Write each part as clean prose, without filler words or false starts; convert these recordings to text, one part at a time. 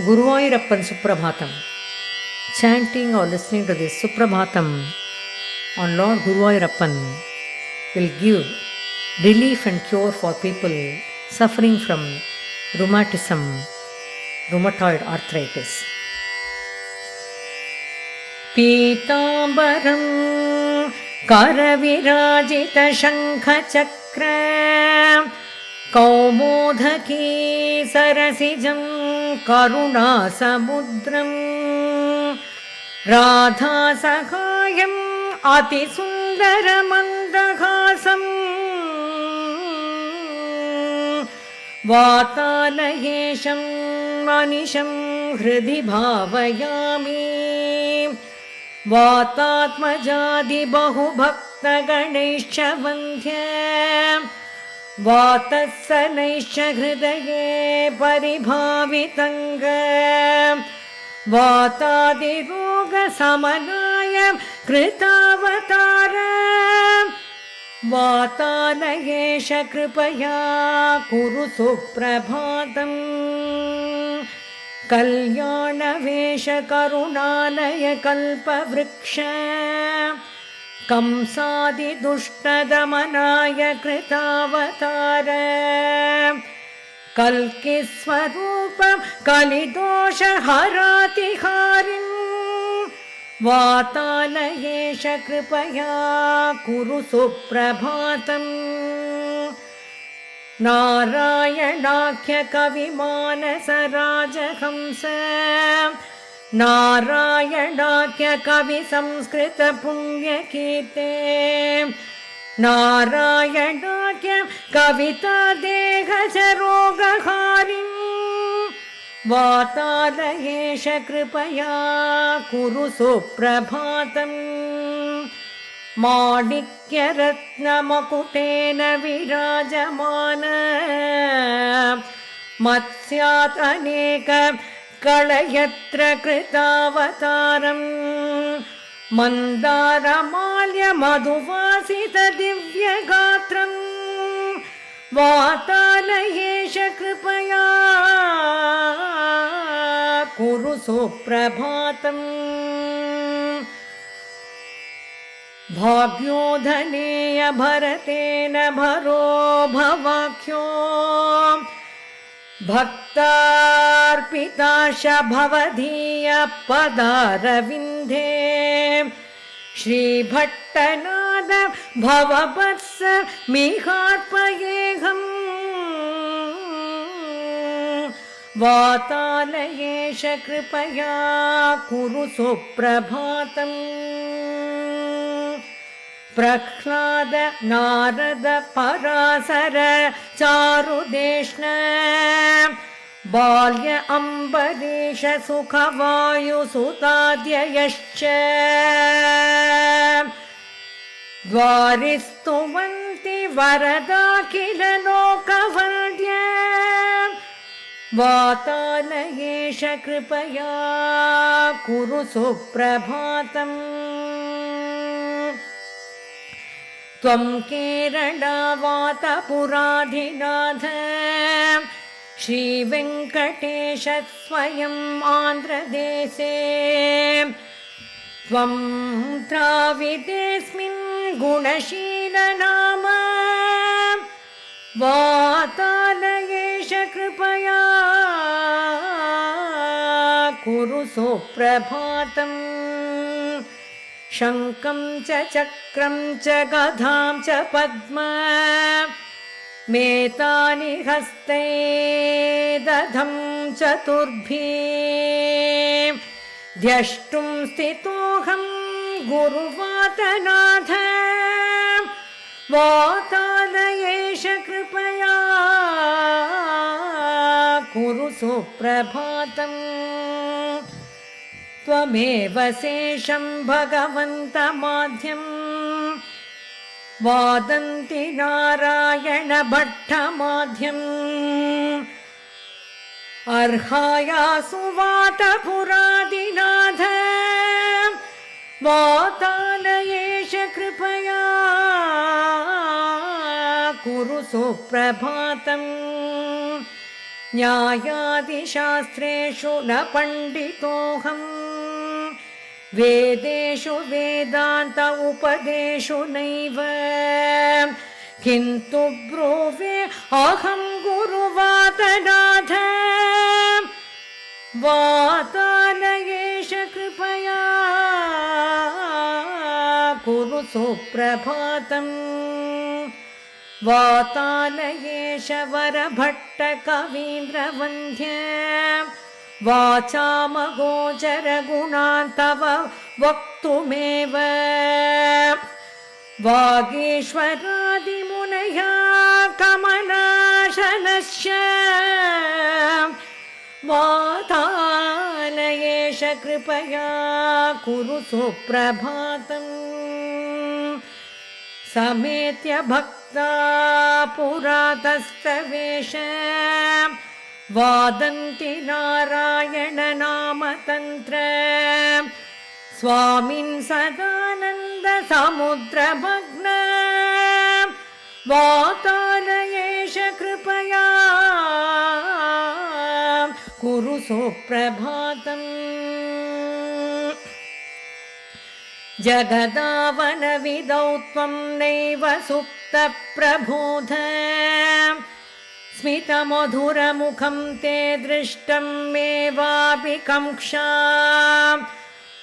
Guruvayurappan Suprabhatam. Chanting or listening to this Suprabhatam on Lord Guruvayurappan will give relief and cure for people suffering from rheumatism, rheumatoid arthritis. पीताम्बरं करविराजितशङ्खचक्र कौमोदकी सरसिजं करुणासमुद्रं राधासहायम् अतिसुन्दरमन्दहासं वातालयेशं मनिशं हृदि भावयामि वातात्मजादिबहुभक्तगणैश्च वन्द्य वातस्सनैश्च हृदये परिभावितङ्ग वातादिरोगशमनाय कृतावतार वातालयेश कृपया कुरु सुप्रभातम् कल्याणवेश करुणालय कल्पवृक्ष कंसादिदुष्टदमनाय कृतावतार कल्किस्वरूप कलिदोषहरातिहारिं वातालयेश कृपया कुरु सुप्रभातम् नारायणाख्य कविमानसराजहंस नारायणाख्य कवि संस्कृत पुण्यकीर्ते नारायणाख्य कविता देहजरोगहारिं वातालयेश कृपया कुरु सुप्रभातम् माणिक्यरत्नमकुटेन विराजमान मत्स्यात् अनेक कलयत्र कृतावतारं मन्दारमाल्य मधुवासित दिव्यगात्रं वातालयेश कृपया कुरु सुप्रभातम् भाग्योधनेय भरतेन भरो भवाख्यो भक्तार्पिताश भवदीय पदारविन्दे श्रीभट्टनाद भववत्स मिहार्पयेऽहम् वातालयेश कृपया कुरु सुप्रभातम् प्रह्लाद नारद पराशर चारुदेष्ण बाल्य अम्बरीश सुखवायुसुताद्ययश्च द्वारिस्तुवन्ति वरदाखिल लोकवन्द्य वातालयेश कृपया कुरु सुप्रभातम् त्वं केरळवातपुराधिनाथ श्रीवेङ्कटेश स्वयं आन्ध्रदेशे त्वं द्राविडेऽस्मिन् गुणशीलनाम वातालयेश कृपया कुरु सुप्रभातम् शङ्खं च चक्रं च गदां च पद्म मेतानि हस्ते दधं चतुर्भिः द्यष्टुं स्थितोऽहं गुरुवातनाथ वातालयेश कृपया कुरु सुप्रभातम् त्वमेव शेषं भगवन्तमाद्यं वादन्ति नारायण भट्टमाद्यम् अर्हायासु वातपुरादिनाथ वातालयेश कृपया कुरु सुप्रभातम् न्यायादिशास्त्रेषु न पण्डितोऽहम् वेदेषु वेदान्त उपदेषु नैव किन्तु ब्रूवे अहं गुरुवादनाथ वातालयेश कृपया कुरु सुप्रभातम् वातालयेश वरभट्ट कवीन्द्रवन्द्य वाचामगोचर गुणान् तव वक्तुमेव वागीश्वरादिमुनया कमलाशनश्च वातालयेश कृपया कुरु सुप्रभातम् समेत्य भक्ता पुरातस्तवेश वादन्ति नारायण नाम तन्त्र स्वामिन् सदानन्द समुद्रमग्न वातालयेश कृपया कुरु सुप्रभातम् जगदावनविदौ त्वं नैव सुप्तप्रबोध स्मितमधुरमुखं ते दृष्टं मेवापि कंक्षा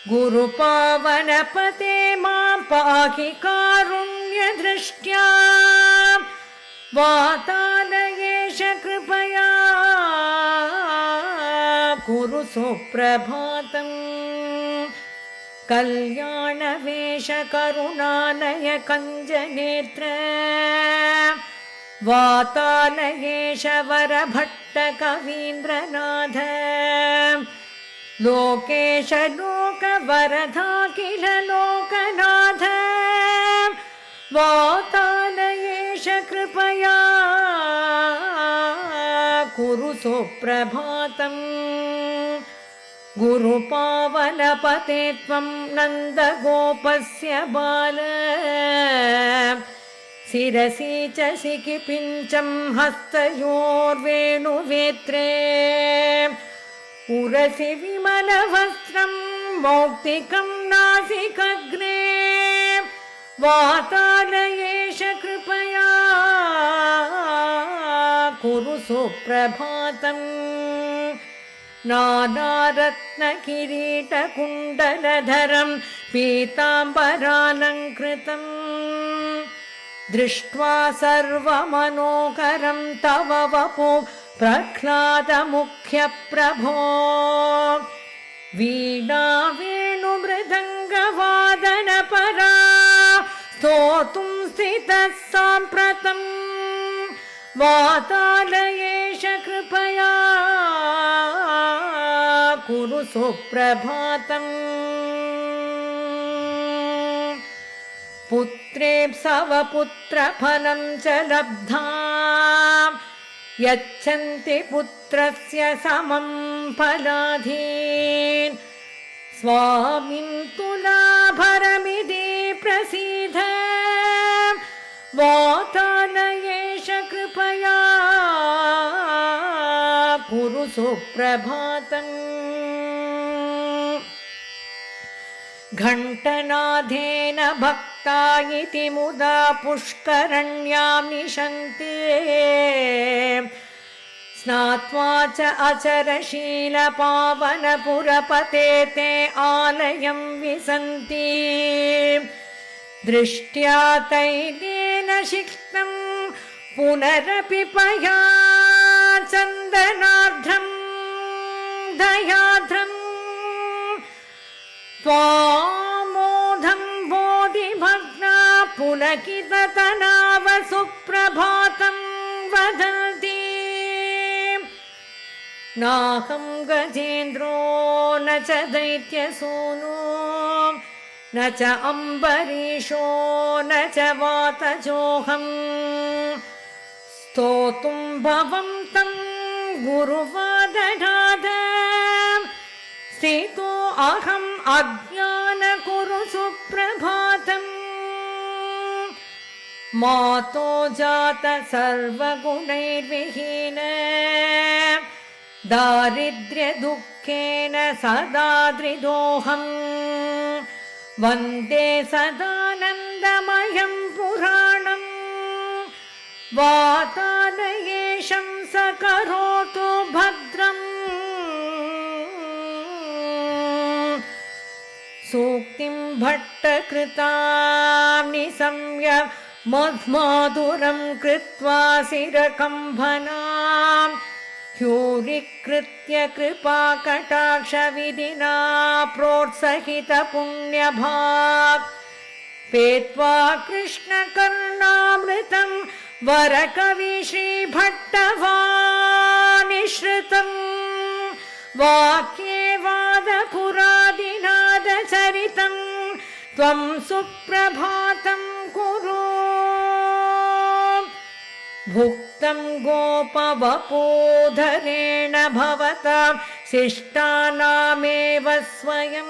गुरुपावनपते मां पाहि कारुण्यदृष्ट्या वातालयेश कृपया कुरु सुप्रभातम् कल्याणवेश करुणालय कञ्जनेत्र वातालयेश वरभट्ट कवीन्द्रनाथ लोकेश लोकवरदाखिल लोकनाथ वातालयेश कृपया कुरु सुप्रभातम् गुरुपावनपते त्वं नन्दगोपस्य बाल शिरसि च शिखिपिञ्चं हस्तयोर्वेणुवेत्रे उरसि विमलवस्त्रं मौक्तिकं नासिकग्ने वातालयेश कृपया कुरु सुप्रभातम् नानारत्नकिरीटकुण्डलधरं पीताम्बरालङ्कृतं दृष्ट्वा सर्वमनोकरं तव वपो प्रह्लादमुख्यप्रभो वीणा वेणुमृदङ्गवादनपरा स्तोतुं स्थितः साम्प्रतं वातालयेश कृपया कुरु सुप्रभातम् पुत्रेप्सव पुत्रफलं च लब्धा यच्छन्ति पुत्रस्य समं फलाधीन् स्वामिन् तुलाभरमिति प्रसीद वातालयेश कृपया कुरु सुप्रभातम् घण्टनादेन भक्ता इति मुदा पुष्करण्यां निशन्ते स्नात्वा च अचरशीलपावनपुरपते ते आलयं विसन्ति दृष्ट्या तैलेन सिक्तं पुनरपि पया चन्दनार्धं दयार्द्रं त्वामोधं बोधिभग्ना पुलकिततनाव सुप्रभातं वदन्ति नाहं गजेन्द्रो न च दैत्यसूनो न च अम्बरीषो न च वातजोऽहम् स्तोतुं भवन्तं गुरुवादनाद स्थितो अहम् अज्ञान कुरु सुप्रभातम् मातो जात सर्वगुणैर्विहीन दारिद्र्यदुःखेन सदा दृदोऽहम् वन्दे सदानन्दमयं पुराणम् वातालयेशं स करोतु भद्रम् सूक्तिं भट्टकृतां निसंय मधुरं कृत्वा शिरकम्भनां ह्यूरीकृत्य कृपाकटाक्षविधिना प्रोत्सहितपुण्यभाक् पेत्वा कृष्णकर्णामृतं वरकवि श्रीभट्टवानिश्रितं वाक्ये वादपुरादिनादचरितं त्वं सुप्रभातं कुरु भुक्तं गोपवपोधरेण भवतां शिष्टानामेव स्वयं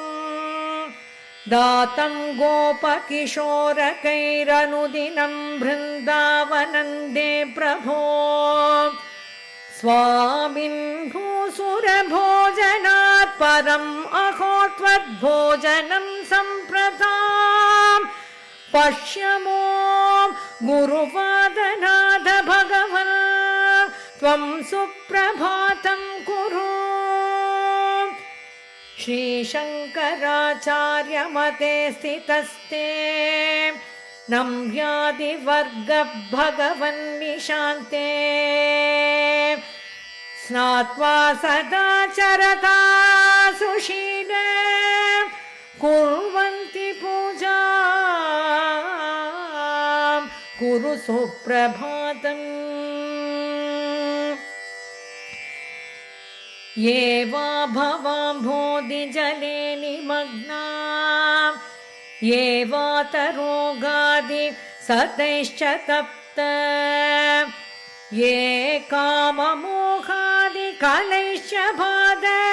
दातं गोपकिशोरकैरनुदिनं बृन्दावनन्दे प्रभो स्वामिन् भूसुरभोजनात् परम् अहो त्वद्भोजनं सम्प्रदाम् पश्यमो गुरुवादनाथ भगवन् त्वं सुप्रभातं कुरु श्रीशङ्कराचार्यमते स्थितस्ते नम्यादिवर्गः भगवन्निशान्ते स्नात्वा सदा चरता सुशीले कुर्वन्ति पूजां कुरु सुप्रभातम् ये वा भवाम्भोधिजले निमग्नाः ये वातरोगादि सतैश्च तप्त ये काममोहादिकलैश्च बाधे